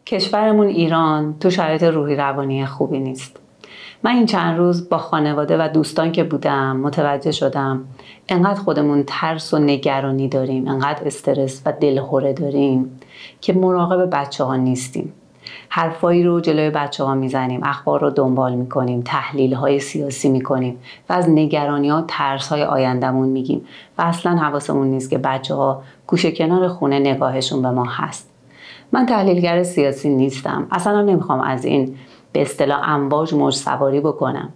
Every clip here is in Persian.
کشورمون ایران تو شرایط روحی روانی خوبی نیست. من این چند روز با خانواده و دوستان که بودم متوجه شدم انقدر خودمون ترس و نگرانی داریم، انقدر استرس و دلهره داریم که مراقب بچه ها نیستیم. حرفایی رو جلوی بچه ها میزنیم، اخبار رو دنبال میکنیم، تحلیل های سیاسی میکنیم و از نگرانی ها ترس های آیندمون میگیم و اصلا حواسمون نیست که بچه ها گوشه کنار خونه نگاهشون به ما هست. من تحلیلگر سیاسی نیستم، اصلا نمیخوام از این به اصطلاح امواج موج سواری بکنم.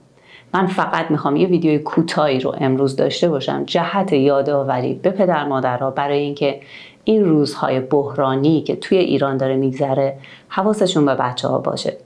من فقط میخوام یه ویدیوی کوتاهی رو امروز داشته باشم جهت یادآوری به پدر مادرها برای اینکه این روزهای بحرانی که توی ایران داره میگذره حواسشون به بچه ها باشه.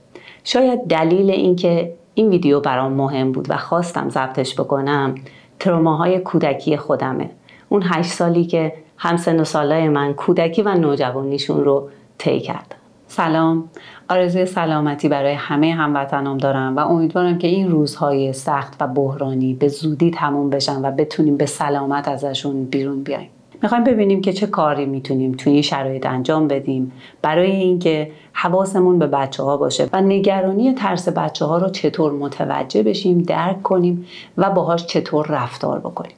شاید دلیل اینکه این ویدیو برام مهم بود و خواستم ضبطش بکنم تروماهای کودکی خودمه. اون 8 سالی که همسن و سالای من کودکی و نوجوانیشون رو طی کردم. سلام، آرزوی سلامتی برای همه هموطنام دارم و امیدوارم که این روزهای سخت و بحرانی به زودی تموم بشن و بتونیم به سلامت ازشون بیرون بیایم. میخوایم ببینیم که چه کاری میتونیم توی این شرایط انجام بدیم برای اینکه حواسمون به بچه ها باشه و نگرانی ترس بچه ها رو چطور متوجه بشیم، درک کنیم و باهاش چطور رفتار بکنیم.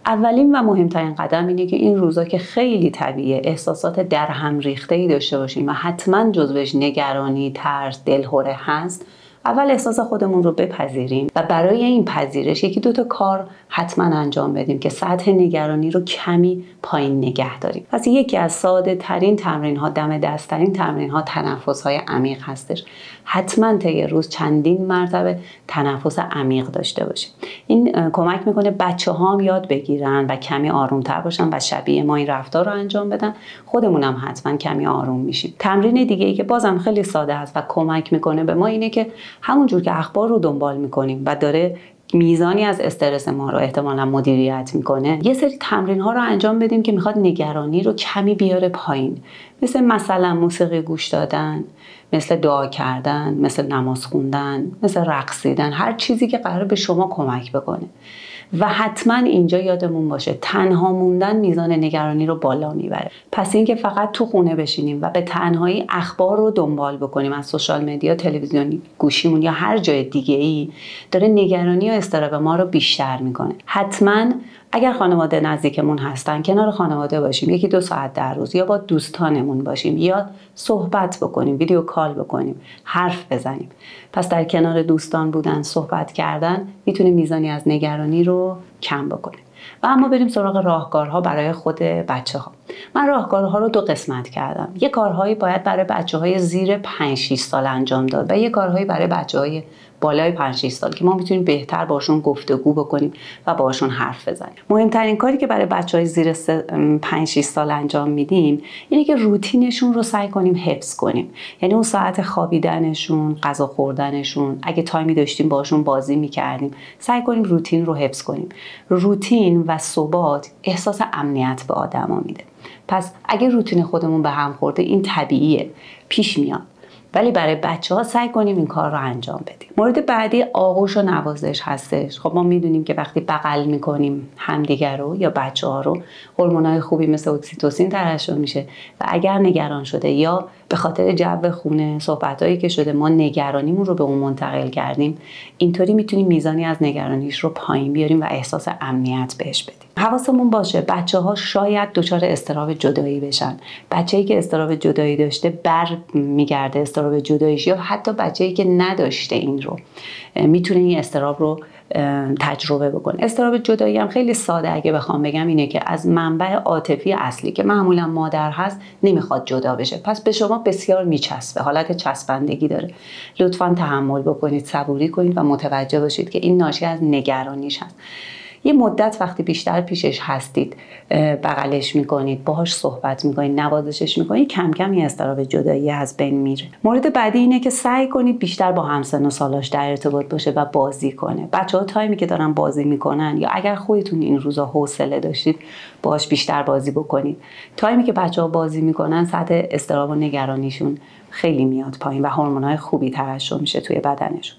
اولین و مهمترین قدم اینه که این روزا که خیلی طبیعیه احساسات در هم ریخته‌ای داشته باشیم و حتما جزوش نگرانی، ترس، دلهره هست. اول احساس خودمون رو بپذیریم و برای این پذیرش 1-2 تا کار حتما انجام بدیم که سطح نگرانی رو کمی پایین نگه داریم. پس یکی از ساده ترین تمرین ها، دم دست ترین تمرین ها تنفس های عمیق هستش. حتما طی روز چندین مرتبه تنفس عمیق داشته باشیم. این کمک میکنه بچه ها هم یاد بگیرن و کمی آرومتر باشن و شبیه ما این رفتار رو انجام بدن. خودمون هم حتما کمی آروم میشیم. تمرین دیگه ای که بازم خیلی ساده است و کمک میکنه به ما اینه که همونجور که اخبار رو دنبال میکنیم و داره میزانی از استرس ما رو احتمالا مدیریت میکنه، یه سری تمرین ها رو انجام بدیم که میخواد نگرانی رو کمی بیاره پایین. مثلا موسیقی گوش دادن، مثل دعا کردن، مثل نماز خوندن، مثل رقصیدن، هر چیزی که قرار به شما کمک بکنه. و حتما اینجا یادمون باشه تنها موندن میزان نگرانی رو بالا میبره. پس اینکه فقط تو خونه بشینیم و به تنهایی اخبار رو دنبال بکنیم از سوشال مدیا، تلویزیون، گوشیمون یا هر جای دیگه ای، داره نگرانی و اضطراب ما رو بیشتر میکنه. حتما اگر خانواده نزدیکمون هستن کنار خانواده باشیم، 1-2 ساعت در روز یا با دوستانمون باشیم یا صحبت بکنیم، ویدیو کال بکنیم، حرف بزنیم. پس در کنار دوستان بودن، صحبت کردن میتونه میزانی از نگرانی رو کم بکنه. و اما بریم سراغ راهکارها برای خود بچه ها. من راهکارها رو 2 قسمت کردم. یه کارهایی باید برای بچه های زیر 5-6 سال انجام داد و یه کارهایی برای بچه های بالای 5-6 سال که ما میتونیم بهتر باشون گفتگو بکنیم و باشون حرف بزنیم. مهمترین کاری که برای بچهای زیر 5-6 سال انجام میدیم اینه که روتینشون رو سعی کنیم حفظ کنیم. یعنی اون ساعت خوابیدنشون، غذا خوردنشون، اگه تایمی داشتیم باشون بازی میکردیم، سعی کنیم روتین رو حفظ کنیم. روتین و ثبات احساس امنیت به آدما میده. پس اگه روتین خودمون به هم خورده این طبیعیه، پیش میاد. ولی برای بچه ها سعی کنیم این کار رو انجام بدیم. مورد بعدی آغوش و نوازش هستش. خب ما میدونیم که وقتی بغل میکنیم همدیگر رو یا بچه ها رو، هورمونای خوبی مثل اکسیتوسین ترشح میشه و اگر نگران شده یا به خاطر جو خونه، صحبتایی که شده ما نگرانیمون رو به اون منتقل کردیم، اینطوری میتونیم میزانی از نگرانیش رو پایین بیاریم و احساس امنیت بهش بدیم. حواسمون باشه بچه ها شاید دچار اضطراب جدایی بشن. بچه‌ای که اضطراب جدایی داشته بر میگرده اضطراب جداییش، یا حتی بچه‌ای که نداشته این رو میتونه این اضطراب رو تجربه بکنه. اضطراب جدایی هم خیلی ساده اگه بخوام بگم اینه که از منبع عاطفی اصلی که معمولا مادر هست نمیخواد جدا بشه، پس به شما بسیار میچسبه، حالت چسبندگی داره. لطفاً تحمل بکنید، صبوری کنید و متوجه باشید که این ناشی از نگرانیش هست. یه مدت وقتی بیشتر پیشش هستید، بغلش میکنید، باهاش صحبت میکنید، نوازشش میکنید، کم کم این اضطراب جدایی از بین میره. مورد بعدی اینه که سعی کنید بیشتر با همسن و سالاش در ارتباط باشه و بازی کنه. بچه‌ها تایمی که دارن بازی میکنن یا اگر خودتون این روزا حوصله داشتید باهاش بیشتر بازی بکنید. تایمی که بچه‌ها بازی میکنن سطح اضطراب و نگرانیشون خیلی میاد پایین و هورمونای خوبی ترشح میشه توی بدنشون.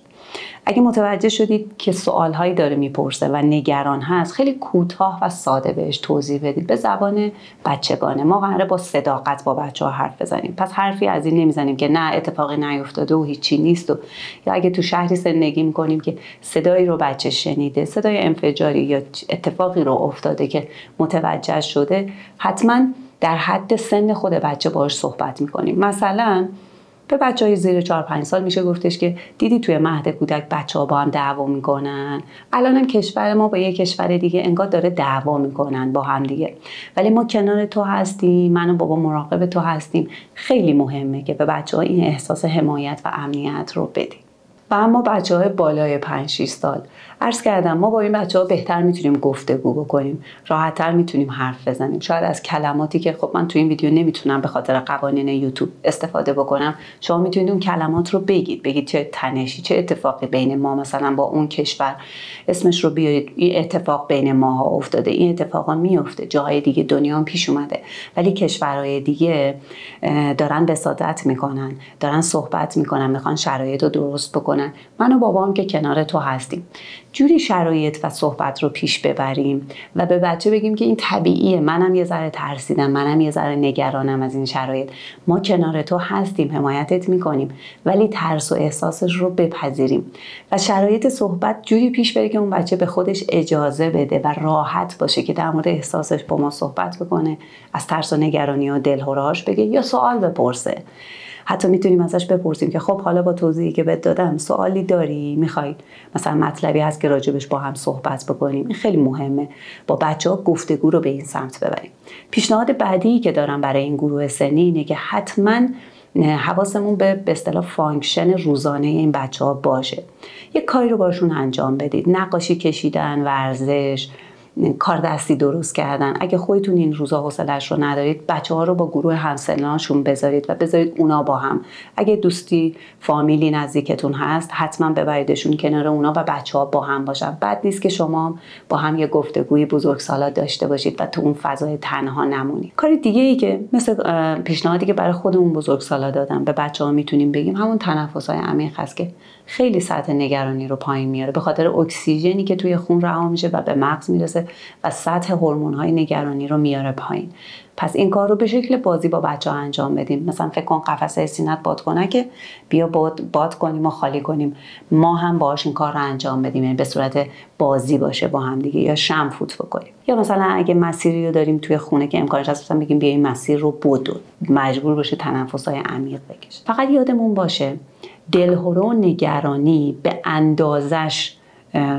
اگه متوجه شدید که سوالهایی داره میپرسه و نگران هست، خیلی کوتاه و ساده بهش توضیح بدید به زبان بچگانه. ما قراره با صداقت با بچه‌ها حرف بزنیم، پس حرفی از این نمیزنیم که نه اتفاقی نیفتاده و هیچی نیست، و یا اگه تو شهری زندگی میکنیم که صدایی رو بچه شنیده، صدای انفجاری یا اتفاقی رو افتاده که متوجه شده، حتما در حد سن خود بچه باهاش صحبت میکنیم. مثلا به بچهای زیر 4-5 سال میشه گفتش که دیدی توی مهد کودک بچه‌ها با هم دعوا میکنن، الانم کشور ما با یک کشور دیگه انگار داره دعوا میکنن با هم دیگه، ولی ما کنار تو هستیم، من و بابا مراقب تو هستیم. خیلی مهمه که به بچه‌ها این احساس حمایت و امنیت رو بدیم. و اما بچه‌های بالای 5-6 سال، عرض کردم ما با این بچه‌ها بهتر میتونیم گفتگو بکنیم، راحت‌تر میتونیم حرف بزنیم. شاید از کلماتی که خب من تو این ویدیو نمیتونم به خاطر قوانین یوتیوب استفاده بکنم، شما میتونید اون کلمات رو بگید چه تنشی، چه اتفاقی بین ما مثلا با اون کشور اسمش رو بیارید، این اتفاق بین ماها افتاده، این اتفاقا میفته جاهای دیگه دنیا هم پیش اومده، ولی کشورهای دیگه دارن بساطت میکنن، دارن صحبت میکنن، میخوان شرایط رو درست بکنن. من و بابام که کنار تو هستیم، جوری شرایط و صحبت رو پیش ببریم و به بچه بگیم که این طبیعیه، منم یه ذره ترسیدم، منم یه ذره نگرانم از این شرایط، ما کنار تو هستیم، حمایتت میکنیم، ولی ترس و احساسش رو بپذیریم و شرایط صحبت جوری پیش بره که اون بچه به خودش اجازه بده و راحت باشه که در مورد احساسش با ما صحبت بکنه، از ترس و نگرانی و دلهره‌هاش بگه یا سوال بپرسه. حتی میتونیم ازش بپرسیم که خب حالا با توضیحی که بهت دادم سوالی داری، میخوای مثلا مطلبی هست که راجبش با هم صحبت بکنیم. این خیلی مهمه با بچه‌ها گفتگو رو به این سمت ببریم. پیشنهاد بعدی که دارم برای این گروه سنی اینه که حتما حواسمون به اصطلاح فانکشن روزانه این بچه‌ها باشه. یک کاری رو باشون انجام بدید، نقاشی کشیدن، ورزش، کار دستی درست کردن. اگه خودتون این روزا حوصله‌اش رو ندارید، بچه‌ها رو با گروه همسنانشون بذارید و بذارید اونا با هم. اگه دوستی فامیلی نزدیکتون هست، حتما ببریدشون کنار اونا و بچه‌ها با هم باشن. بد نیست که شما با هم یه گفتگوی بزرگسالات داشته باشید و تو اون فضای تنها نمونید. کار دیگه ای که مثل پیشنهادی که برای خودمون بزرگسالا دادم به بچه‌ها میتونیم بگیم، همون تنفس‌های عمیق هست که خیلی سطح نگرانی رو پایین میاره، به خاطر اکسیژنی که توی خون رها میشه و به مغز میرسه و سطح هورمون‌های نگرانی رو میاره پایین. پس این کار رو به شکل بازی با بچه‌ها انجام بدیم. مثلا فکر کن قفسه سینه‌ت باد کنه که بیا باد کنیم و خالی کنیم، ما هم باهاش این کار رو انجام بدیم، یعنی به صورت بازی باشه با هم دیگه، یا شم فوت بکنیم. یا مثلا اگه مسیری رو داریم توی خونه که امکانش هست مثلا بگیم بیا این مسیر رو بدو، مجبور باشه تنفس‌های عمیق بکشه. فقط یادمون باشه دلهره و نگرانی به اندازش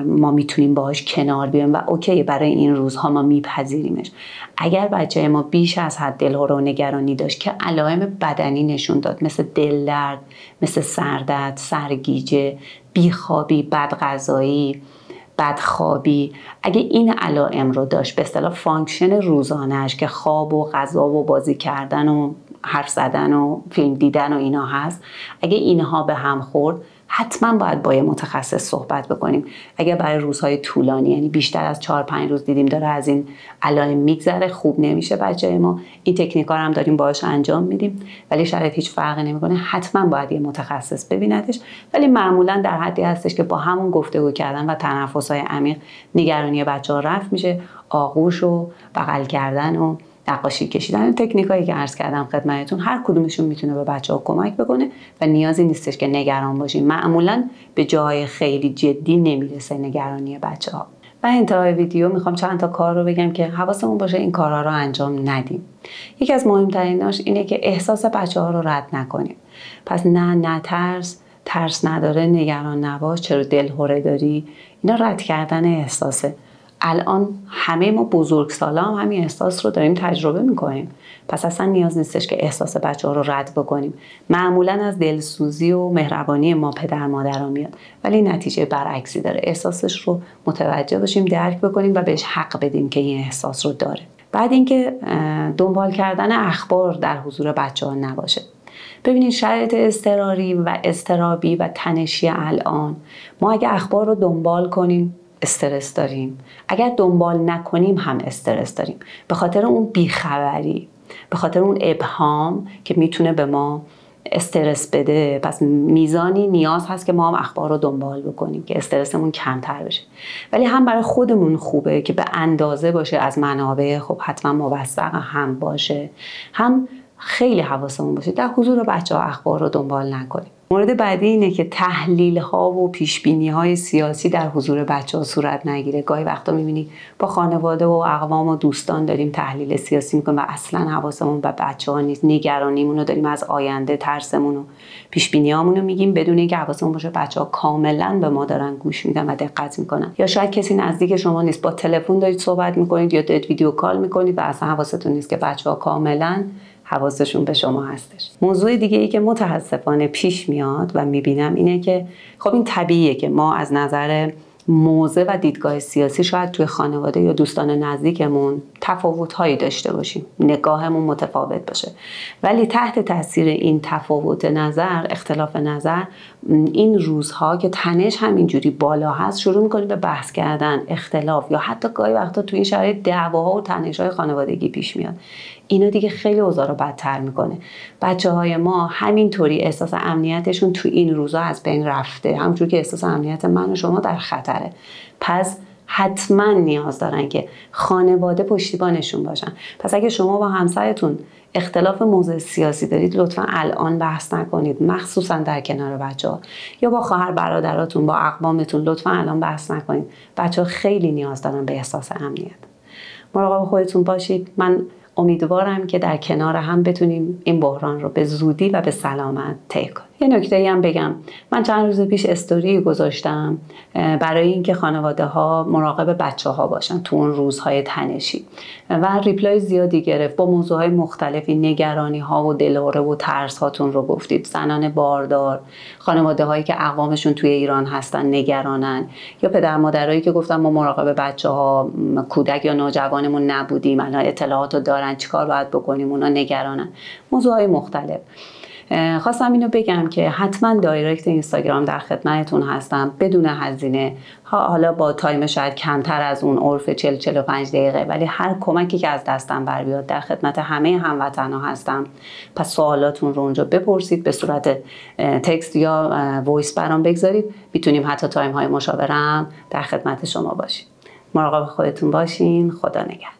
ما میتونیم باهاش کنار بیایم و اوکی، برای این روزها ما میپذیریمش. اگر بچه ما بیش از حد دلهره و نگرانی داشت که علائم بدنی نشون داد، مثل دل درد، مثل سردرد، سرگیجه، بیخوابی، بدغذایی، بدخوابی، اگه این علائم رو داشت، به اصطلاح فانکشن روزانه‌اش که خواب و غذا و بازی کردن و حرف زدن و فیلم دیدن و اینا هست، اگه اینها به هم خورد، حتما باید با یه متخصص صحبت بکنیم. اگر برای روزهای طولانی، یعنی بیشتر از 4-5 روز دیدیم داره از این علائم میگذره، خوب نمیشه بچه ما، این تکنیکا رو هم داریم باهاش انجام میدیم ولی شاید هیچ فرقی نمیکنه، حتما باید یه متخصص ببیندش. ولی معمولا در حدی هستش که با همون گفتگو کردن و تنفس‌های عمیق نگرانی بچه‌ها رفع میشه. آغوش و بغل کردن و نقاشی کشیدن، تکنیکایی که عرض کردم خدمتتون، هر کدومشون میتونه به بچه‌ها کمک بکنه و نیازی نیستش که نگران باشیم. معمولا به جای خیلی جدی نمیرسه نگرانی بچه‌ها. و انتهای ویدیو میخوام چند تا کار رو بگم که حواسمون باشه این کارها رو انجام ندیم. یکی از مهمتریناش اینه که احساس بچه‌ها رو رد نکنیم. پس نه ترس نداره، نگران نباش، چرا دلهره داری، اینا رد کردن احساسه. الان همه ما بزرگسالا هم همین احساس رو داریم تجربه میکنیم، پس اصلا نیاز نیستش که احساس بچه‌ها رو رد بکنیم. معمولا از دلسوزی و مهربانی ما پدر مادرها میاد، ولی نتیجه برعکسی داره. احساسش رو متوجه باشیم، درک بکنیم و بهش حق بدیم که این احساس رو داره. بعد اینکه دنبال کردن اخبار در حضور بچه‌ها نباشه. ببینید شرایط اضطراری و اضطرابی و تنشی الان، ما اگه اخبار رو دنبال کنیم استرس داریم، اگر دنبال نکنیم هم استرس داریم، به خاطر اون بیخبری، به خاطر اون ابهام که میتونه به ما استرس بده، پس میزانی نیاز هست که ما هم اخبار رو دنبال بکنیم که استرسمون کمتر بشه. ولی هم برای خودمون خوبه که به اندازه باشه، از منابع خب حتما موثق هم باشه، هم خیلی حواسمون باشه در حضور بچه‌ها اخبار رو دنبال نکنیم. مورد بعدی اینه که تحلیل ها و پیش بینی های سیاسی در حضور بچه‌ها صورت نگیره. گاهی وقتا می‌بینی با خانواده و اقوام و دوستان داریم تحلیل سیاسی می‌کنیم و اصلا حواسمون به بچه‌ها نیست، نگرانیمون رو داریم از آینده، ترسمون و پیش بینیامون رو میگیم بدون اینکه حواسمون باشه بچه‌ها کاملا به ما دارن گوش میدن و دقت میکنن. یا شاید کسی نزدیک شما نیست، با تلفن دارید صحبت میکنید یا دارید ویدیو کال میکنید و اصلا حواستون نیست که بچه‌ها کاملا حواسشون به شما هستش. موضوع دیگه ای که متاسفانه پیش میاد و میبینم اینه که خب این طبیعیه که ما از نظر موضع و دیدگاه سیاسی شاید توی خانواده یا دوستان نزدیکمون تفاوت‌هایی داشته باشیم، نگاهمون متفاوت باشه، ولی تحت تاثیر این تفاوت نظر، اختلاف نظر، این روزها که تنش همینجوری بالا هست شروع می‌کنیم به بحث کردن، اختلاف یا حتی گاهی وقتا توی این شرایط دعواها و تنش‌های خانوادگی پیش میاد. اینا دیگه خیلی اوضاع رو بدتر میکنه. بچه‌های ما همینطوری احساس امنیتشون تو این روزا از بین رفته، همونجور که احساس امنیت من و شما در خطره. پس حتما نیاز دارن که خانواده پشتیبانشون باشن. پس اگه شما با همسرتون اختلاف موضع سیاسی دارید لطفا الان بحث نکنید، مخصوصا در کنار بچه‌ها، یا با خواهر برادراتون، با اقوامتون لطفا الان بحث نکنید. بچه‌ها خیلی نیاز دارن به احساس امنیت. مراقب خودتون باشید. من امیدوارم که در کنار هم بتونیم این بحران رو به زودی و به سلامت طی کنیم. یه نکته‌ای هم بگم، من چند روز پیش استوری گذاشتم برای اینکه خانواده ها مراقب بچه‌ها باشن تو اون روزهای تنشی و ریپلای زیادی گرفت با موضوعهای مختلفی. نگرانی ها و دلهره و ترس هاتون رو گفتید، زنان باردار، خانواده هایی که اقوامشون توی ایران هستن نگرانن، یا پدر مادرایی که گفتن ما مراقب بچه‌ها، کودک یا نوجوانمون نبودیم، الان اطلاعاتو دارن چیکار باید بکنیم، اونا نگرانن. موضوعهای مختلف. خواستم اینو بگم که حتما دایرکت اینستاگرام در خدمتتون هستم بدون هزینه، حالا با تایم شاید کمتر از اون عرف 40-45 دقیقه، ولی هر کمکی که از دستم بر بیاد در خدمت همه هموطنا هستم. پس سوالاتون رو اونجا بپرسید، به صورت تکست یا وایس برام بگذارید، میتونیم حتی تایم های مشاوره هم در خدمت شما باشیم. مراقب خودتون باشین. خدا نگهدار.